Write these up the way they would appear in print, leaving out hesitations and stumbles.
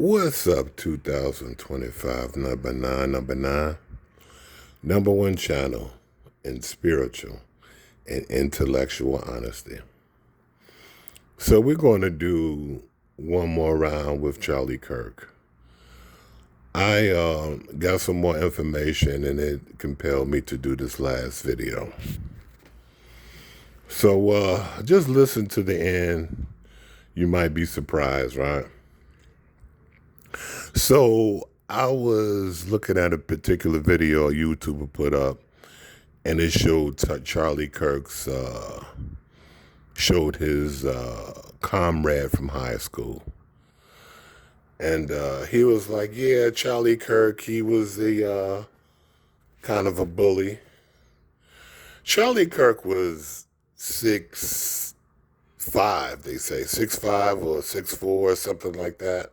What's up, 2025, number nine, number one channel in spiritual and intellectual honesty. So we're going to do one more round with Charlie Kirk. I got some more information and it compelled me to do this last video. So just listen to the end. You might be surprised, right? So I was looking at a particular video a YouTuber put up, and it showed Charlie Kirk's showed his comrade from high school, and he was like, "Yeah, Charlie Kirk, he was a kind of a bully." Charlie Kirk was 6'5", they say 6'5" or 6'4", something like that.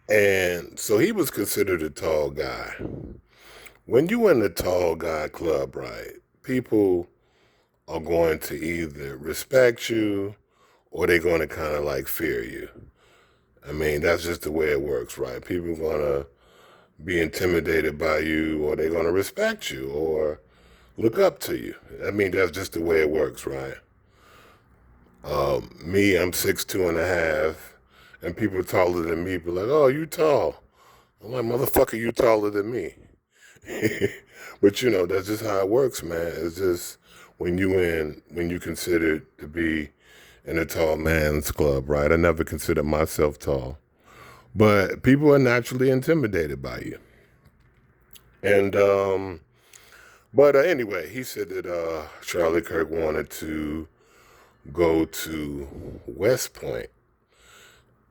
And so he was considered a tall guy. When you in the tall guy club, right, people are going to either respect you or they're going to kind of like fear you. I mean, that's just the way it works, right? People are going to be intimidated by you, or they're going to respect you or look up to you. I mean, that's just the way it works, right? Me, I'm 6'2.5", and people taller than me be like, "Oh, you tall." I'm like, "Motherfucker, you taller than me." But you know, that's just how it works, man. It's just when you consider to be in a tall man's club, right? I never considered myself tall, but people are naturally intimidated by you. And but anyway, he said that Charlie Kirk wanted to go to West Point,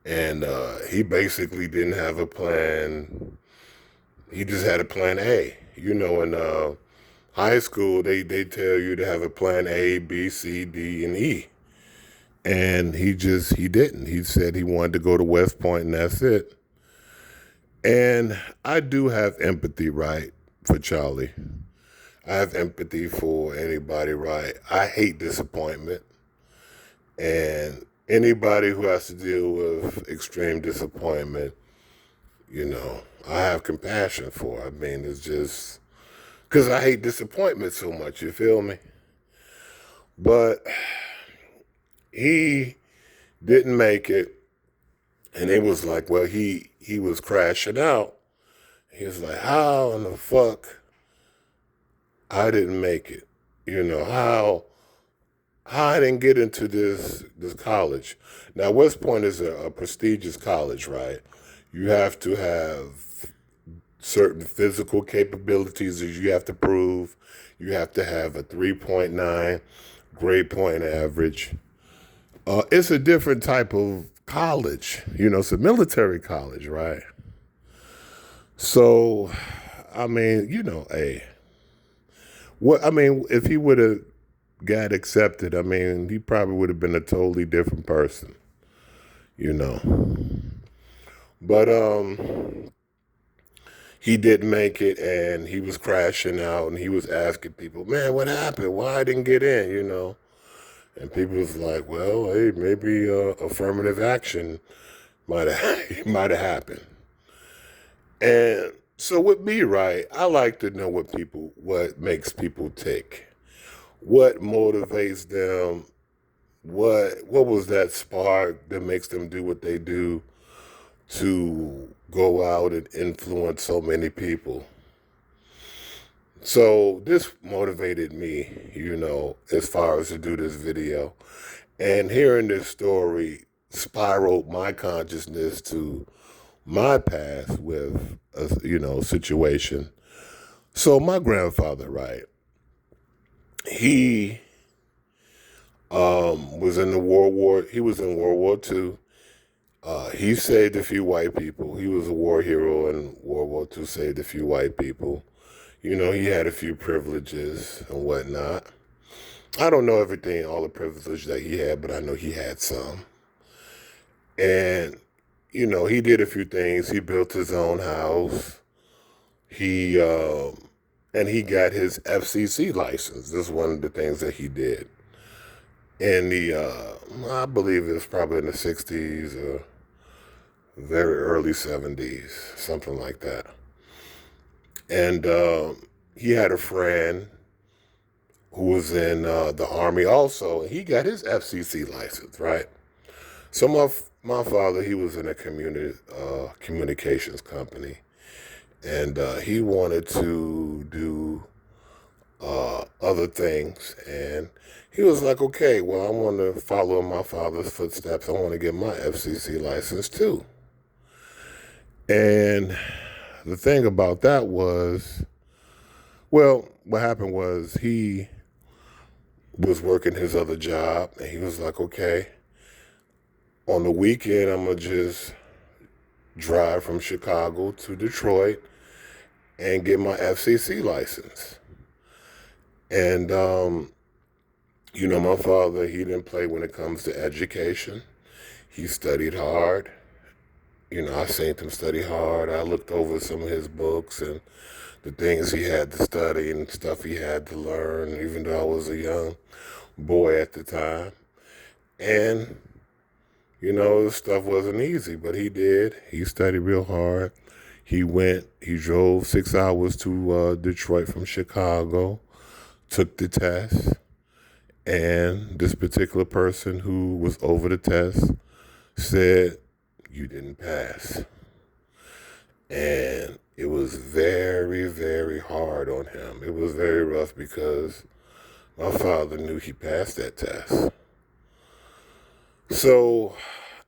and he basically didn't have a plan. He just had a plan A. You know, in high school, they tell you to have a plan A, B, C, D, and E. And he didn't. He said he wanted to go to West Point, and that's it. And I do have empathy, right, for Charlie. I have empathy for anybody, right? I hate disappointment. And anybody who has to deal with extreme disappointment, you know, I have compassion for. I mean, it's just because I hate disappointment so much, you feel me? But he didn't make it, and it was like, well, he was crashing out. He was like, how in the fuck I didn't make it? You know, how I didn't get into this college. Now, West Point is a prestigious college, right? You have to have certain physical capabilities that you have to prove. You have to have a 3.9 grade point average. It's a different type of college. You know, it's a military college, right? So, I mean, you know, if he would have got accepted, I mean, he probably would have been a totally different person, you know. But he didn't make it, and he was crashing out, and he was asking people, "Man, what happened? Why I didn't get in?" You know. And people was like, "Well, hey, maybe affirmative action might have happened." And so with me, right, I like to know what makes people tick, what motivates them, what was that spark that makes them do what they do to go out and influence so many people. So this motivated me, you know, as far as to do this video. And hearing this story spiraled my consciousness to my path with a, you know, situation. So my grandfather, right, he was in World War II. He saved a few white people. He was a war hero in World War II, saved a few white people. You know, he had a few privileges and whatnot. I don't know all the privileges that he had, but I know he had some. And, you know, he did a few things. He built his own house. And he got his FCC license. This is one of the things that he did. In I believe it was probably in the 60s or very early 70s, something like that. And he had a friend who was in the Army also, and he got his FCC license, right? So my father, he was in a communications company, and he wanted to do other things, and he was like, okay, well, I want to follow in my father's footsteps. I want to get my FCC license too. And the thing about that was, well, what happened was he was working his other job, and he was like, okay, on the weekend, I'm going to just drive from Chicago to Detroit and get my FCC license. And, my father, he didn't play when it comes to education. He studied hard. I seen him study hard. I looked over some of his books and the things he had to study and stuff he had to learn, even though I was a young boy at the time. And, the stuff wasn't easy, but he did. He studied real hard. He drove 6 hours to Detroit from Chicago, took the test, and this particular person who was over the test said, you didn't pass. And it was very, very hard on him. It was very rough because my father knew he passed that test. So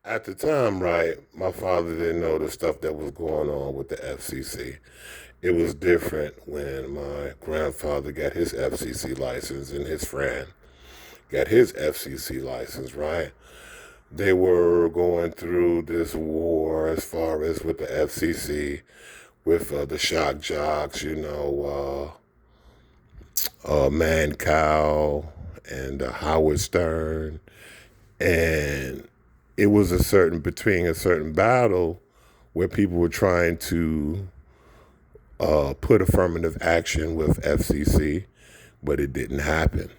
at the time, right, my father didn't know the stuff that was going on with the FCC. It was different when my grandfather got his FCC license and his friend got his FCC license, right? They were going through this war as far as with the FCC, with the shock jocks, Man Cow and Howard Stern. And it was between a certain battle where people were trying to put affirmative action with FCC, but it didn't happen.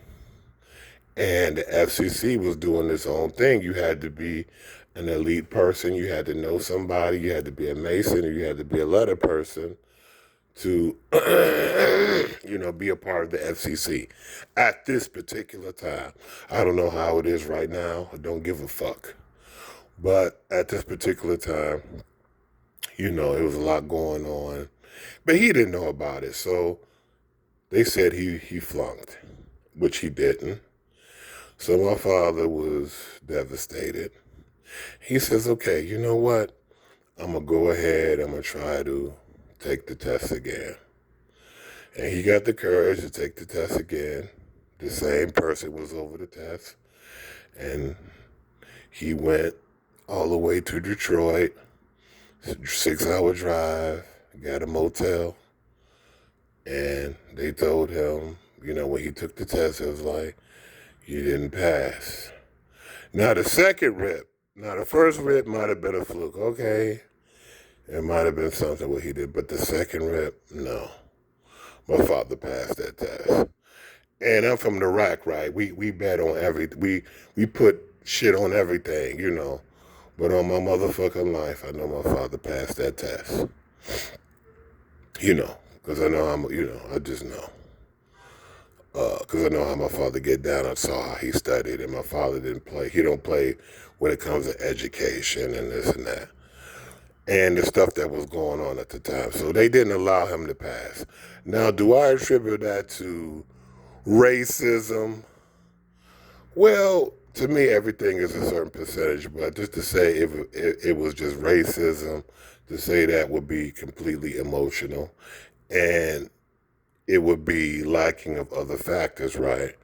And the FCC was doing its own thing. You had to be an elite person. You had to know somebody. You had to be a Mason, or you had to be a letter person to, be a part of the FCC at this particular time. I don't know how it is right now. I don't give a fuck. But at this particular time, it was a lot going on. But he didn't know about it. So they said he flunked, which he didn't. So my father was devastated. He says, okay, you know what? I'm going to go ahead. I'm going to try to take the test again. And he got the courage to take the test again. The same person was over the test. And he went all the way to Detroit, 6-hour drive, got a motel. And they told him, when he took the test, it was like, you didn't pass. Now the first rip might have been a fluke. Okay, it might have been something what he did, but the second rip, no. My father passed that test. And I'm from the rack, right? We bet on everything. We put shit on everything, But on my motherfucking life, I know my father passed that test. Because I know I just know. Because I know how my father get down. I saw how he studied, and my father didn't play. He don't play when it comes to education and this and that. And the stuff that was going on at the time. So they didn't allow him to pass. Now, do I attribute that to racism? Well, to me, everything is a certain percentage, but just to say if it was just racism, to say that would be completely emotional. And it would be lacking of other factors, right?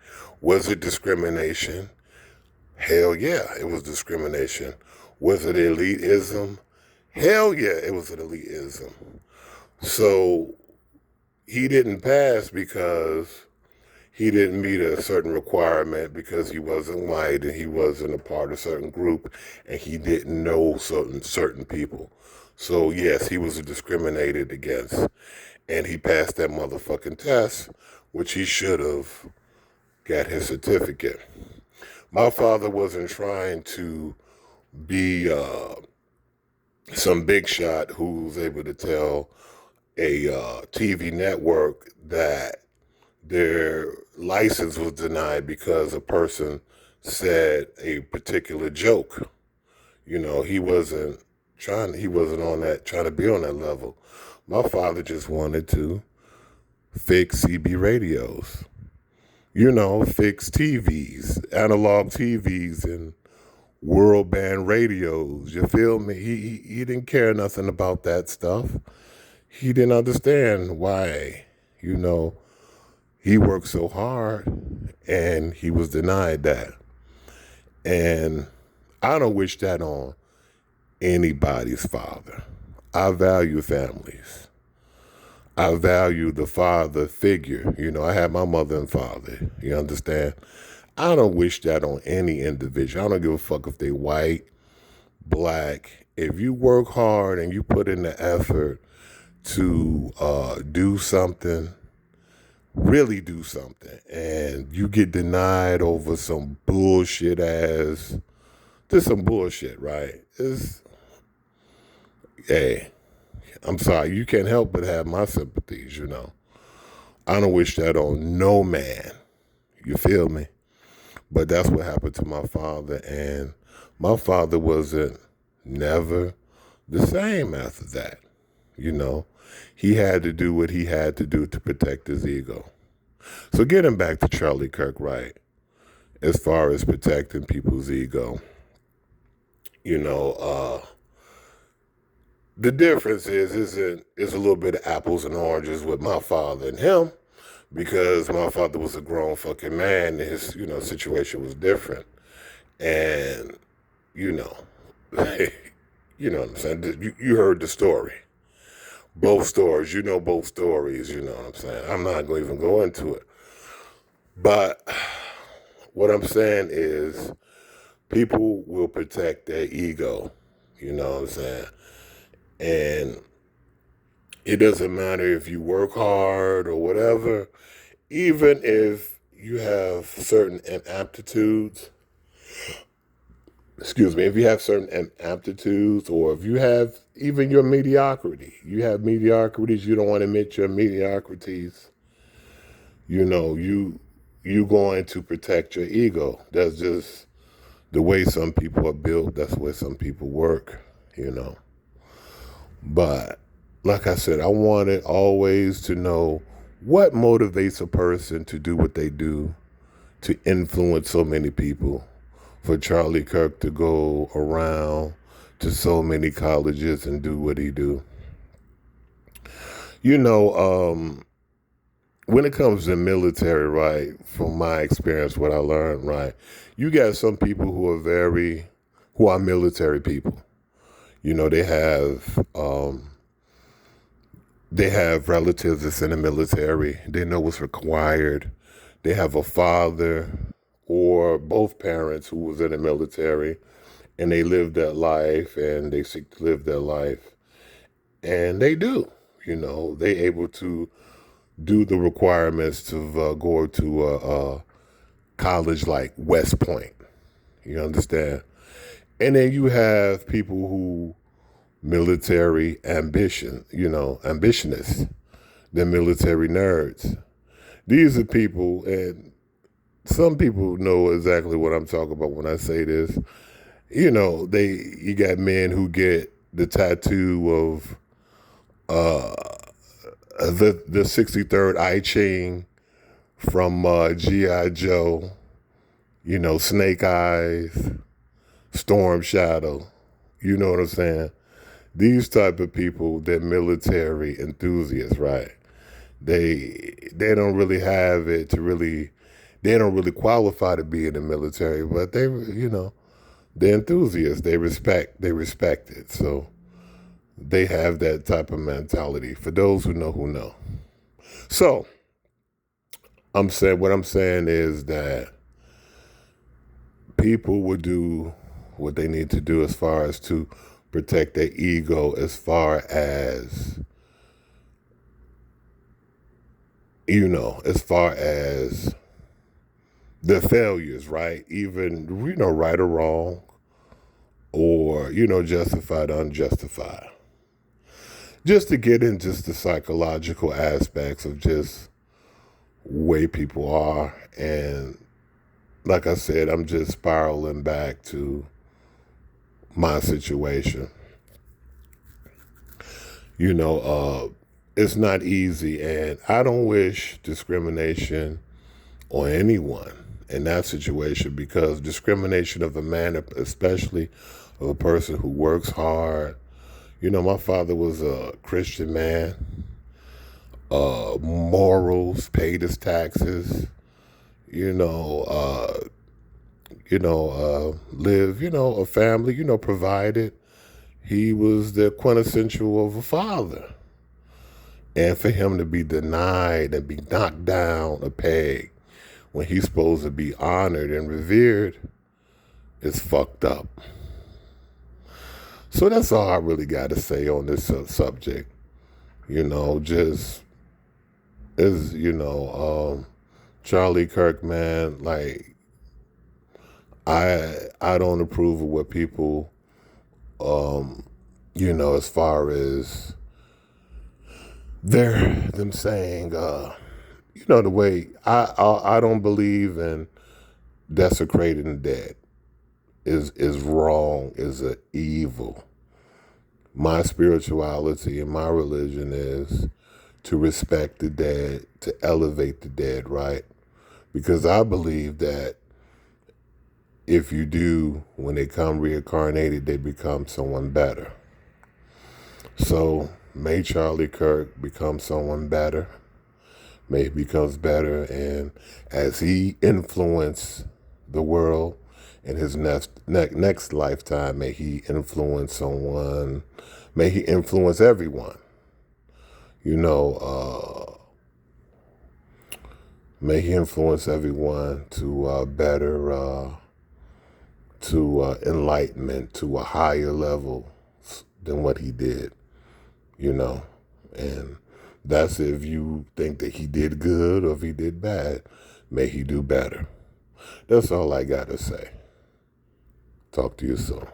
Was it discrimination? Hell yeah, it was discrimination. Was it elitism? Hell yeah, it was an elitism. So he didn't pass because he didn't meet a certain requirement, because he wasn't white and he wasn't a part of a certain group and he didn't know certain people. So yes, he was discriminated against, and he passed that motherfucking test, which he should have got his certificate. My father wasn't trying to be some big shot who's able to tell a TV network that their license was denied because a person said a particular joke. He wasn't he wasn't on that, trying to be on that level. My father just wanted to fix CB radios, fix TVs, analog TVs, and world band radios. You feel me? He didn't care nothing about that stuff. He didn't understand why, he worked so hard and he was denied that. And I don't wish that on anybody's father. I value families. I value the father figure. I had my mother and father. You understand? I don't wish that on any individual. I don't give a fuck if they white, black. If you work hard and you put in the effort to do something, really do something, and you get denied over some bullshit some bullshit, right? Hey, I'm sorry, you can't help but have my sympathies, I don't wish that on no man. You feel me? But that's what happened to my father, and my father wasn't never the same after that. He had to do what he had to do to protect his ego. So getting back to Charlie Kirk, right, as far as protecting people's ego, the difference is a little bit of apples and oranges with my father and him, because my father was a grown fucking man. His, situation was different. And, you know, you know what I'm saying? You heard the story. Both stories, both stories, you know what I'm saying? I'm not going to even go into it. But what I'm saying is people will protect their ego, you know what I'm saying? And it doesn't matter if you work hard or whatever, even if you have certain aptitudes, if you have certain aptitudes, or if you have even your mediocrity, you have mediocrities, you don't want to admit your mediocrities, you going to protect your ego. That's just the way some people are built. That's the way some people work, But like I said, I wanted always to know what motivates a person to do what they do, to influence so many people. For Charlie Kirk to go around to so many colleges and do what he do. When it comes to military, right, from my experience, what I learned, right, you got some people who are military people. They have relatives that's in the military. They know what's required. They have a father or both parents who was in the military, and they live that life, and they seek to live their life. And they do. They able to do the requirements to go to a college like West Point. You understand? And then you have people who military ambitionists, they're military nerds. These are people, and some people know exactly what I'm talking about when I say this. You got men who get the tattoo of the 63rd I Ching from G.I. Joe, Snake Eyes, Storm Shadow. You know what I'm saying? These type of people, they're military enthusiasts, right? They don't really have it to really, they don't really qualify to be in the military, but they're enthusiasts. They respect it. So they have that type of mentality. For those who know. So what I'm saying is that people would do what they need to do as far as to protect their ego, as far as their failures, right? Even right or wrong, or, justified, unjustified. Just to get in just the psychological aspects of just way people are. And like I said, I'm just spiraling back to my situation. It's not easy, and I don't wish discrimination on anyone in that situation, because discrimination of a man, especially of a person who works hard. My father was a Christian man, morals, paid his taxes, live, a family, provided. He was the quintessential of a father. And for him to be denied and be knocked down a peg when he's supposed to be honored and revered is fucked up. So that's all I really got to say on this subject. Just is, Charlie Kirk, man, like, I don't approve of what people, as far as them saying, the way I don't believe in desecrating the dead is wrong, is a evil. My spirituality and my religion is to respect the dead, to elevate the dead, right? Because I believe that if you do, when they come reincarnated, they become someone better. So may Charlie Kirk become someone better. May he becomes better, and as he influence the world in his next lifetime, may he influence someone. May he influence everyone. May he influence everyone to enlightenment, to a higher level than what he did. And that's if you think that he did good or if he did bad. May he do better. That's all I got to say. Talk to you soon.